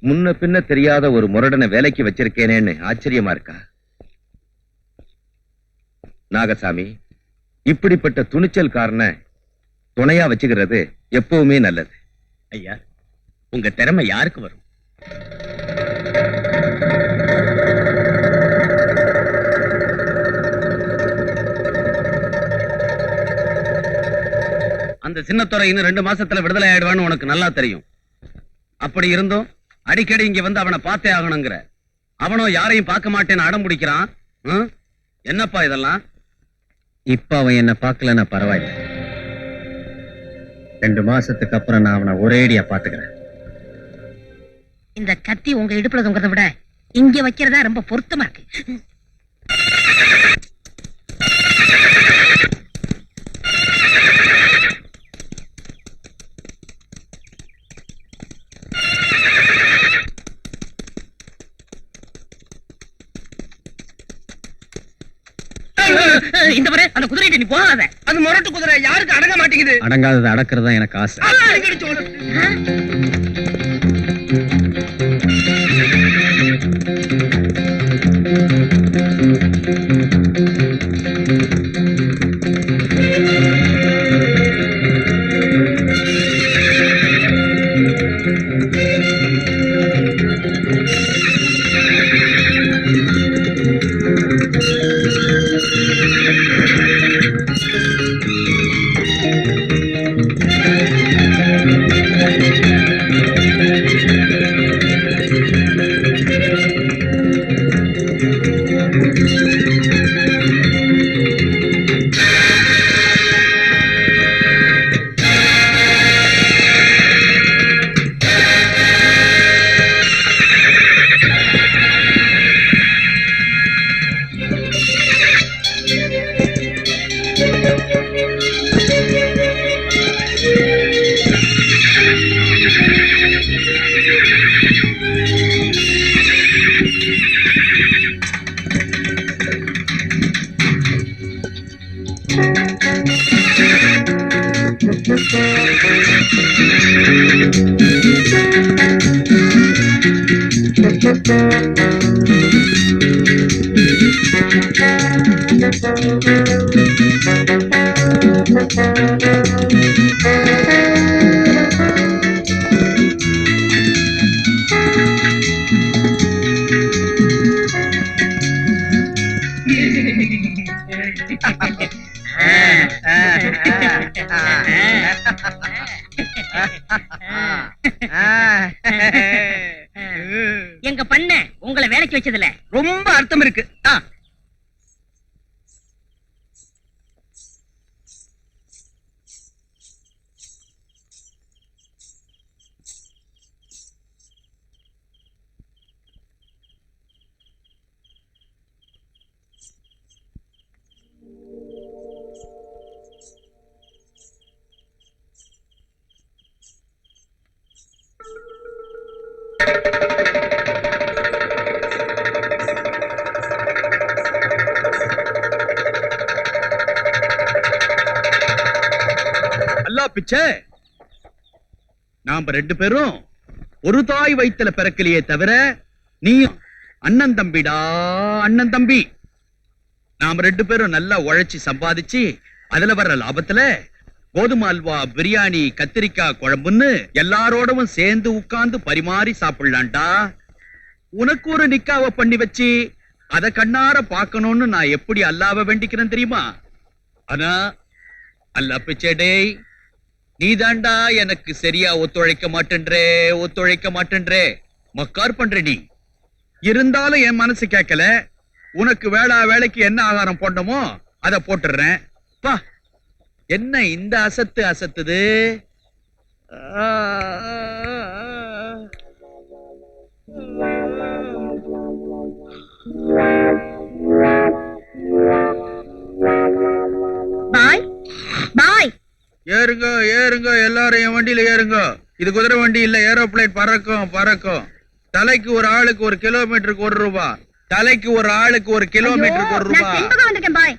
முன்ன பின்ன தெரியாத ஒரு முரடனை வேலைக்கு வச்சிருக்கேனேன்னு ஆச்சரியமா இருக்கா? நாகசாமி, இப்படிப்பட்ட துணிச்சல்காரனை துணையா வச்சுக்கிறது எப்பவுமே நல்லது. ஐயா, உங்க திறமை யாருக்கு வரும்? அந்த சின்னத்துறை இன்னும் 2 மாசத்துல விடுதலை ஆயிடுவான்னு உனக்கு நல்லா தெரியும். அப்படி இருந்தும் அடிக்கடி இங்க வந்து அவனை பார்த்தே ஆகணுங்கிற. அவனும் யாரையும் பார்க்க மாட்டேன்னு அடம் பிடிக்கிறான். என்னப்பா இதெல்லாம்? இப்ப அவன் என்ன பார்க்கலன்னா பரவாயில்ல. 2 மாசத்துக்கு அப்புறம் நான் அவனை ஒரேடியா பாத்துக்கிறேன். இந்த கத்தி உங்க இடுப்புல தொங்குறத விட இங்க வைக்கிறதா ரொம்ப பொருத்தமா இருக்கு. இந்த முறை அந்த குதிரையை நீ போகாத. அது முரட்டு குதிரை, யாருக்கு அடங்க மாட்டேங்குது. அடங்காதது அடக்கிறதா எனக்கு ஆசை. எங்க பண்ண உங்களை வேலைக்கு வச்சதுல ரொம்ப அர்த்தம் இருக்கு. பிச்சை, நாம 2 பேரும் ஒரு தாய் வயித்துல பிறக்கலையே தவிர நீ அண்ணன் தம்பிடா, அண்ணன் தம்பி. நாம 2 பேரும் நல்லா உழைச்சி சம்பாதிச்சு அதுல வர்ற லாபத்துல கோதுமை அல்வா, பிரியாணி, கத்திரிக்காய் குழம்புன்னு எல்லாரோடவும் சேர்ந்து உட்கார்ந்து பரிமாறி சாப்பிடலான்டா. உனக்கு ஒரு நிக்காவ பண்ணி வச்சு அத கண்ணார பாக்கணும்னு நான் எப்படி அல்லாவ வேண்டிக்கிறேன் தெரியுமா? ஆனா அல்லா பிச்சை, நீ தாண்டா எனக்கு சரியா ஒத்துழைக்க மாட்டேன்றே, மக்கார் பண்ற. நீ இருந்தாலும் என் மனசு கேட்கல. உனக்கு வேலைக்கு என்ன ஆகாரம் போடணுமோ அத போட்டுறேன். பா, என்ன இந்த அசத்துது? பாய் பாய், ஏறுங்க ஏறுங்க, எல்லாரும் என் வண்டியில ஏறுங்க. இது குதிரை வண்டி இல்ல, ஏரோப்ளேன். பறக்கும். தலைக்கு ஒரு ஆளுக்கு 1 கிலோமீட்டருக்கு 1 ரூபாய். தலைக்கு ஒரு ஆளுக்கு 1 கிலோமீட்டருக்கு 1 ரூபாய்.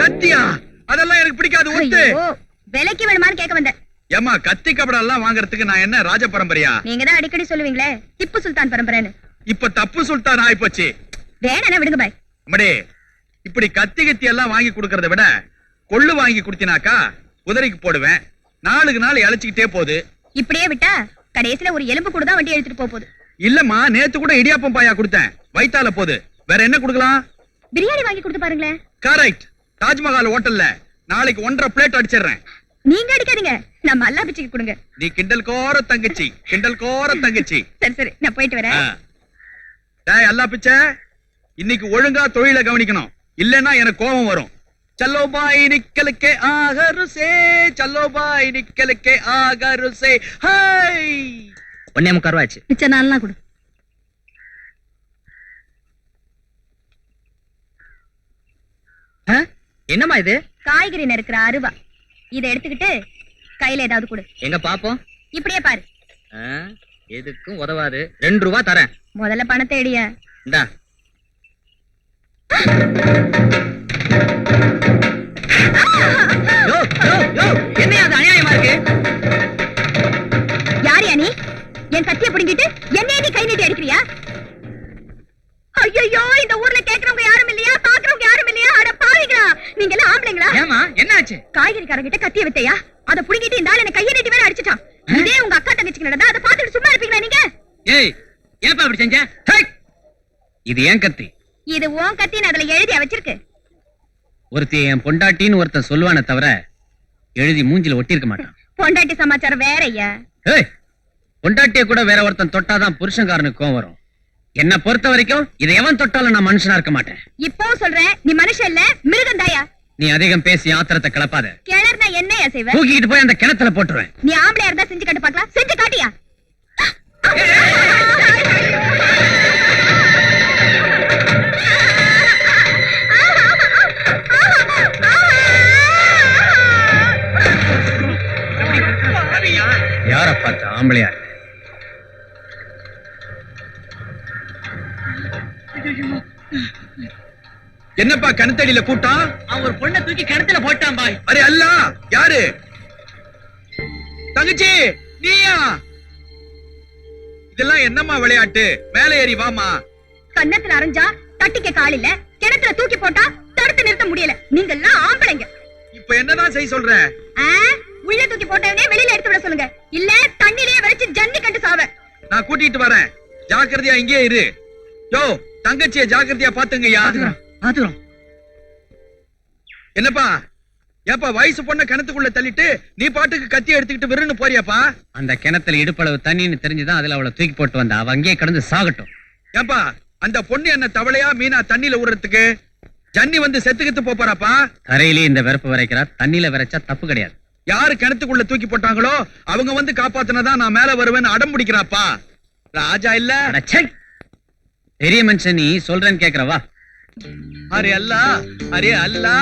கத்தியா? அதெல்லாம் எனக்கு பிடிக்காது. ஒத்து விலைக்கு வேணுமான்னு கேட்க வந்தேன். ஏமா கத்தி கபடம் எல்லாம் வாங்குறதுக்கு நான் என்ன ராஜ பரம்பரையா? நீங்க தான் அடிக்கடி சொல்லுவீங்களே திப்பு சுல்தான் பரம்பரைன்னு. இப்ப தப்பு சுல்தான் ஆயிப்போச்சு. வேணா விடுங்க பாய். அம்மாடே, இப்படி கத்தி கத்தி எல்லாம் வாங்கி கொடுக்கறத விட கொள்ளு வாங்கி குடுத்தினாக்கா குதிரைக்கு போடுவேன். நாளுக்கு நாள் இழைச்சிக்கிட்டே போகுது. இப்படியே விட்டா கடைசியில ஒரு எலும்பு கூட தான் வண்டி எடுத்துட்டு போகுது. இல்லம்மா, நேத்து கூட இடியாப்பம் பாயா கொடுத்தேன், வயித்தால போகுது. வேற என்ன கொடுக்கலாம்? பிரியாணி வாங்கி கொடுத்து பாருங்களேன். கரெக்ட். தாஜ்மஹால் ஹோட்டல்ல நாளைக்கு 1.5 பிளேட் அடிச்சிடுறேன். நீங்க அடிக்காதீங்க, நம்ம அல்லா பிச்சைக்கு கொடுங்க. நீ கிண்டல் கோர தங்கச்சி, கிண்டல் கோர தங்கச்சி. சரி சரி, நான் போயிட்டு வரேன். டேய் அல்லா பிச்சை, இன்னைக்கு ஒழுங்கா தொழிலை கவனிக்கணும், இல்லன்னா எனக்கு கோபம் வரும். चलो भाई निकल के आगर से, चलो भाई निकल के आगर से, हाय. ஒன்னே முக்கால் ரூபா ஆச்சு. மிச்ச நாள்லாம் கொடு. என்னம்மா இது? காய்கறி நறுக்கிற அருவா. இதை எடுத்துக்கிட்டு கையில ஏதாவது கொடு. எங்க பாப்போம். இப்படியே பாரு. எதுக்கும் உதவாது. 2 ரூபா தரேன். முதல்ல பணத்தை எடிய. இந்தா. என்ன அது அநியாயமா இருக்கு? யாரியா நீ? என் கத்தியை பிடிங்கிட்டு என்னைய நீ கை நீட்டி அடிக்கிறியா? ஐயோ, இந்த ஊர்ல கேக்குறவங்க யாரும் இல்லையா? பாக்குறவங்க யாரும் இல்லையா? அட பாவிங்களா, நீங்க எல்லாம் ஆம்பளைங்களா? ஏமா என்னாச்சு? காய்கறிக்காரங்கிட்ட கத்திய வித்தையா? அத புடிங்கிட்டு இந்த ஆள் என்ன கையை நீட்டி வேற அடிச்சிட்டான். இதே உங்க அக்கா தங்கச்சிக்கு நடந்தா அதை பார்த்துட்டு சும்மா இருப்பீங்களா நீங்க? ஏய், ஏப்பா அப்படி செஞ்ச? இது ஏன் கத்தி? இது உன் கத்தின்னு அதுல எழுதியா வச்சிருக்கு? ஒருத்தி என் பொண்டாட்டின்னு ஒருத்தன் சொல்லுவானே தவிர எழுதி மூஞ்சில ஒட்டி இருக்க மாட்டான். பொண்டாட்டி சமாச்சாரம் வேற ஐயா. ஏய், பொண்டாட்டிய கூட வேற ஒருத்தன் தொட்டாதான் புருஷன்காரனுக்கு கோவம் வரும். என்ன பொறுத்த வரைக்கும் இதை எவன் தொட்டாலும் நான் மனுஷனா இருக்க மாட்டேன். இப்போ சொல்றேன், நீ மனுஷன் இல்ல மிருகம் தாயா. நீ அதிகம் பேசி ஆத்திரத்தை கிளப்பாத. கிளர்னா என்னையா செய்வ? தூக்கிட்டு போய் அந்த கிணத்துல போட்டுருவேன். நீ ஆம்பளையா இருந்தா செஞ்சு காட்டு பார்க்கலாம். செஞ்சு காட்டியா? யார பார்த்த ஆம்பளையா? என்னப்பா கணத்தடியில கூட்டம்? அவன் ஒரு பொண்ணை தூக்கி கிணத்துல போட்டான் பாய். அரே அல்லா, யாரு? தங்கச்சி நீயா? இதெல்லாம் என்னம்மா விளையாட்டு? மேலே ஏறி வாமா. கன்னத்துல அரைஞ்சா தட்டிக்க கால் இல்ல, கிணத்துல தூக்கி போட்டா தடுத்து நிறுத்த முடியல. நீங்க எல்லாம் ஆம்பளைங்க. இப்ப என்னதான் செய்ய சொல்ற? உள்ள தூக்கி போட்டவனே வெளியில எடுத்து விட சொல்லுங்க, இல்ல தண்ணிலேயே வச்சு ஜன்னி கண்டு சாவ. நான் கூட்டிட்டு வரேன், ஜாக்கிரதையா இங்கே இரு. யோ, தங்கச்சிய ஜாக்கிரதையா பாத்துங்கய்யா. என்னப்பா ஏப்பா வயசு பொண்ண கிணத்துக்குள்ள தள்ளிட்டு நீ பாட்டுக்கு கத்தி எடுத்துக்கிட்டு விருன்னு போறியாப்பா? அந்த கிணத்துல இடுப்பளவு தண்ணின்னு தெரிஞ்சுதான் அதுல அவளை தூக்கி போட்டு வந்தா. அவ அங்கேயே கடந்து சாகட்டும். ஏப்பா அந்த பொண்ணு என்ன தவளையா மீனா தண்ணியில விடுறதுக்கு? ஜன்னி வந்து செத்துக்கிட்டு போறாப்பா. கரையிலேயே இந்த வெறுப்பு வரைக்கிறா, தண்ணியில விரைச்சா தப்பு கிடையாது. யாரு கிணத்துக்குள்ள தூக்கி போட்டாங்களோ அவங்க வந்து காப்பாத்தினதான் நான் மேல வருவேன்னு அடம் பிடிக்கிறாப்பா. ராஜா இல்ல. அடச்சே, பெரிய மனுஷன் நீ சொல்றேன்னு கேக்குறவா? அரே அல்லா, அரே அல்லா.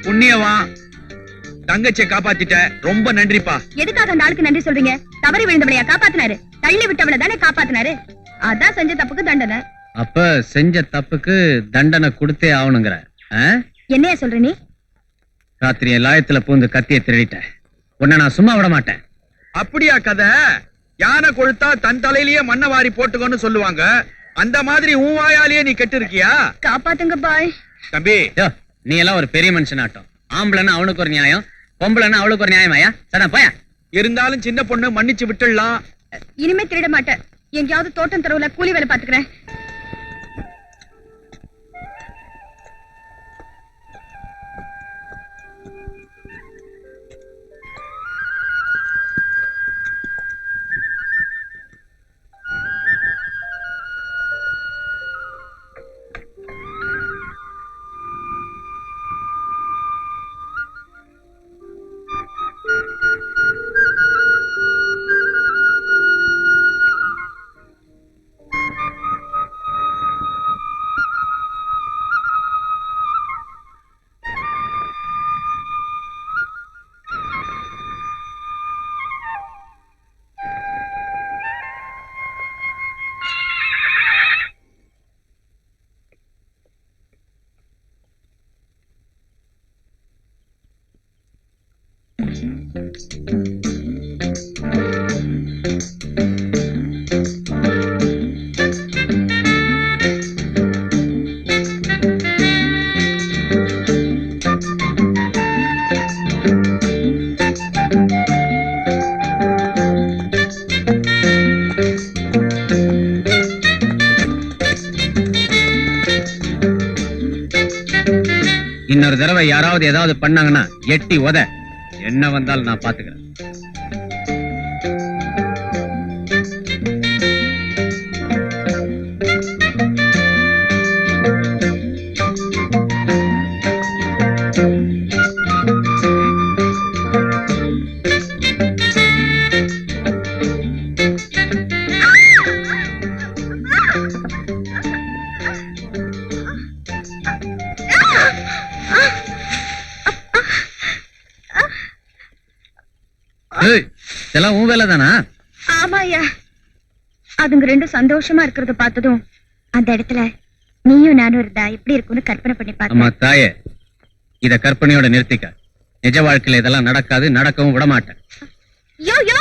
புண்ணியவா, தங்கச்சியை காப்பாத்திட்ட, ரொம்ப நன்றிப்பா. எதுக்காக அந்த ஆளுக்கு நன்றி சொல்றீங்க? தவறி விழுந்தவளையா காப்பாத்தினாரு? தள்ளி விட்டவளை தானே காப்பாத்தினாரு. அதான் செஞ்ச தப்புக்கு தண்டனை. அப்ப செஞ்ச தப்புக்கு தண்டனை கொடுத்தே ஆகணுங்கிற? என்னையா சொல்ற நீ? ராத்திரி லாயத்துல பூந்து கத்தியை திருடிட்ட உன்னை நான் சும்மா விட மாட்டேன். அப்படியா கதை? யானை கொழுத்தா தன் தலையிலேயே மண்ணை வாரி போட்டுக்கோன்னு சொல்லுவாங்க. அந்த மாதிரி உன் வாயாலேயே நீ கெட்டு இருக்கியா? காப்பாத்துங்க பாய். தம்பி, நீ எல்லாம் ஒரு பெரிய மனுஷன் ஆட்டம். ஆம்பளைன்னா அவனுக்கு ஒரு நியாயம், பொம்பளைன்னா அவளுக்கு ஒரு நியாயமாயா? சடா போயா. இருந்தாலும் சின்ன பொண்ணு மன்னிச்சு விட்டுடலாம். இனிமே திருட மாட்டேன். எங்கேயாவது தோட்டம் தெருவுல கூலி வேலை பாத்துக்கிறேன். இன்னொரு தடவை யாராவது ஏதாவது பண்ணாங்கன்னா எட்டி உத. என்ன வந்தாலும் நான் பாத்துக்கிறேன். ஏய், இதெல்லாம் உன் வேலை தானா? ஆமாயா, அதுங்க ரெண்டும் சந்தோஷமா இருக்கிறத பார்த்ததும் அந்த இடத்துல நீயும் நானும் இருந்தா எப்படி இருக்கும்னு கற்பனை பண்ணி அம்மா பார்த்தேன். தாயே, இத கற்பனையோட நிறுத்திக்க. நிஜ வாழ்க்கையில இதெல்லாம் நடக்காது, நடக்கவும் விட மாட்டேன். யோ யோ,